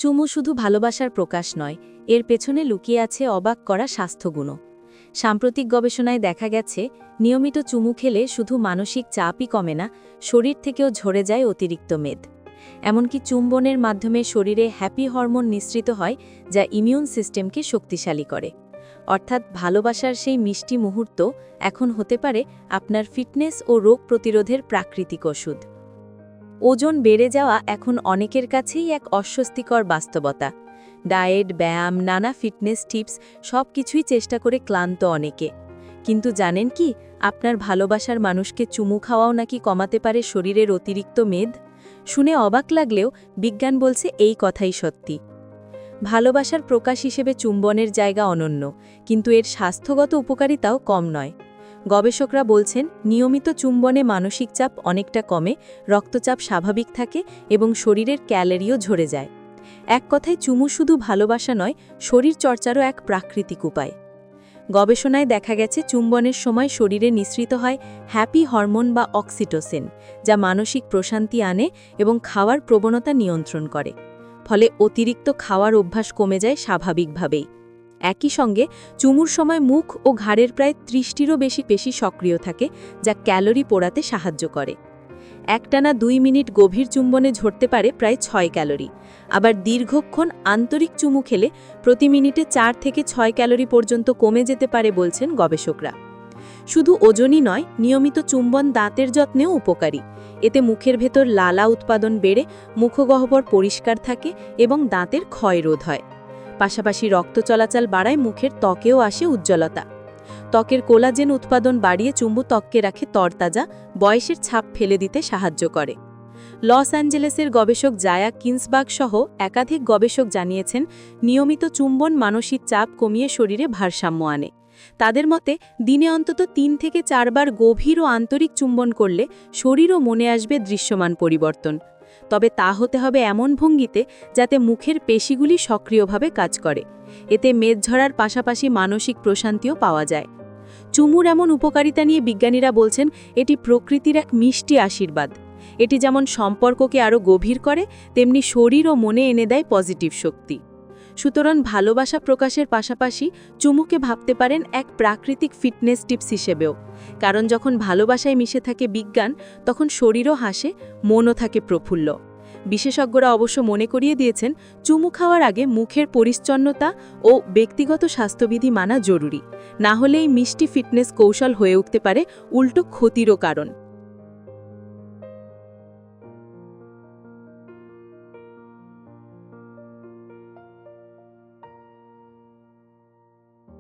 চুমু শুধু ভালোবাসার প্রকাশ নয়, এর পেছনে লুকিয়ে আছে অবাক করা স্বাস্থ্যগুণও। সাম্প্রতিক গবেষণায় দেখা গেছে, নিয়মিত চুমু খেলে শুধু মানসিক চাপই কমে না, শরীর থেকেও ঝরে যায় অতিরিক্ত মেদ। এমনকি চুম্বনের মাধ্যমে শরীরে হ্যাপি হরমোন নিঃসৃত হয়, যা ইমিউন সিস্টেমকে শক্তিশালী করে। অর্থাৎ ভালোবাসার সেই মিষ্টি মুহূর্ত এখন হতে পারে আপনার ফিটনেস ও রোগ প্রতিরোধের প্রাকৃতিক ওষুধ। ওজন বেড়ে যাওয়া এখন অনেকের কাছেই এক অস্বস্তিকর বাস্তবতা। ডায়েট, ব্যায়াম, নানা ফিটনেস টিপস সবকিছুই চেষ্টা করে ক্লান্ত অনেকে। কিন্তু জানেন কি, আপনার ভালোবাসার মানুষকে চুমু খাওয়াও নাকি কমাতে পারে শরীরের অতিরিক্ত মেদ? শুনে অবাক লাগলেও বিজ্ঞান বলছে এই কথাই সত্যি। ভালোবাসার প্রকাশ হিসেবে চুম্বনের জায়গা অনন্য, কিন্তু এর স্বাস্থ্যগত উপকারিতাও কম নয়। গবেষকরা বলছেন, নিয়মিত চুম্বনে মানসিক চাপ অনেকটা কমে, রক্তচাপ স্বাভাবিক থাকে এবং শরীরের ক্যালোরিও ঝরে যায়। এক কথায় চুমু শুধু ভালোবাসা নয়, শরীর চর্চারও এক প্রাকৃতিক উপায়। গবেষণায় দেখা গেছে, চুম্বনের সময় শরীরে নিঃসৃত হয় হ্যাপি হরমোন বা অক্সিটোসিন, যা মানসিক প্রশান্তি আনে এবং খাওয়ার প্রবণতা নিয়ন্ত্রণ করে। ফলে অতিরিক্ত খাওয়ার অভ্যাস কমে যায় স্বাভাবিকভাবেই। একই সঙ্গে চুমুর সময় মুখ ও ঘাড়ের প্রায় 30টিরও বেশি পেশি সক্রিয় থাকে, যা ক্যালোরি পোড়াতে সাহায্য করে। একটানা 2 মিনিট গভীর চুম্বনে ঝরতে পারে প্রায় 6 ক্যালোরি। আবার দীর্ঘক্ষণ আন্তরিক চুমু খেলে প্রতি মিনিটে 4 থেকে 6 ক্যালোরি পর্যন্ত কমে যেতে পারে বলছেন গবেষকরা। শুধু ওজনই নয়, নিয়মিত চুম্বন দাঁতের যত্নেও উপকারী। এতে মুখের ভেতর লালা উৎপাদন বেড়ে মুখগহ্বর পরিষ্কার থাকে এবং দাঁতের ক্ষয় রোধ হয়। পাশাপাশি রক্ত চলাচল বাড়ায়, মুখের ত্বকেও আসে উজ্জ্বলতা। ত্বকের কোলাজেন উৎপাদন বাড়িয়ে চুম্বু ত্বককে রাখে তরতাজা, বয়সের ছাপ ফেলে দিতে সাহায্য করে। লস অ্যাঞ্জেলেসের গবেষক জায়া কিন্সবার্গ সহ একাধিক গবেষক জানিয়েছেন, নিয়মিত চুম্বন মানসিক চাপ কমিয়ে শরীরে ভারসাম্য আনে। তাদের মতে, দিনে অন্তত 3 থেকে 4 বার গভীর ও আন্তরিক চুম্বন করলে শরীর ও মনে আসবে দৃশ্যমান পরিবর্তন। তবে তা হতে হবে এমন ভঙ্গিতে যাতে মুখের পেশিগুলি সক্রিয়ভাবে কাজ করে। এতে মেদ ঝরার পাশাপাশি মানসিক প্রশান্তিও পাওয়া যায়। চুমুর এমন উপকারিতা নিয়ে বিজ্ঞানীরা বলছেন, এটি প্রকৃতির এক মিষ্টি আশীর্বাদ। এটি যেমন সম্পর্ককে আরও গভীর করে, তেমনি শরীর ও মনে এনে দেয় পজিটিভ শক্তি। সুতরাং ভালোবাসা প্রকাশের পাশাপাশি চুমুকে ভাবতে পারেন এক প্রাকৃতিক ফিটনেস টিপস হিসেবেও। কারণ যখন ভালোবাসায় মিশে থাকে বিজ্ঞান, তখন শরীরও হাসে, মনও থাকে প্রফুল্ল। বিশেষজ্ঞরা অবশ্য মনে করিয়ে দিয়েছেন, চুমু খাওয়ার আগে মুখের পরিচ্ছন্নতা ও ব্যক্তিগত স্বাস্থ্যবিধি মানা জরুরি। না হলে এই মিষ্টি ফিটনেস কৌশল হয়ে উঠতে পারে উল্টো ক্ষতিরও কারণ।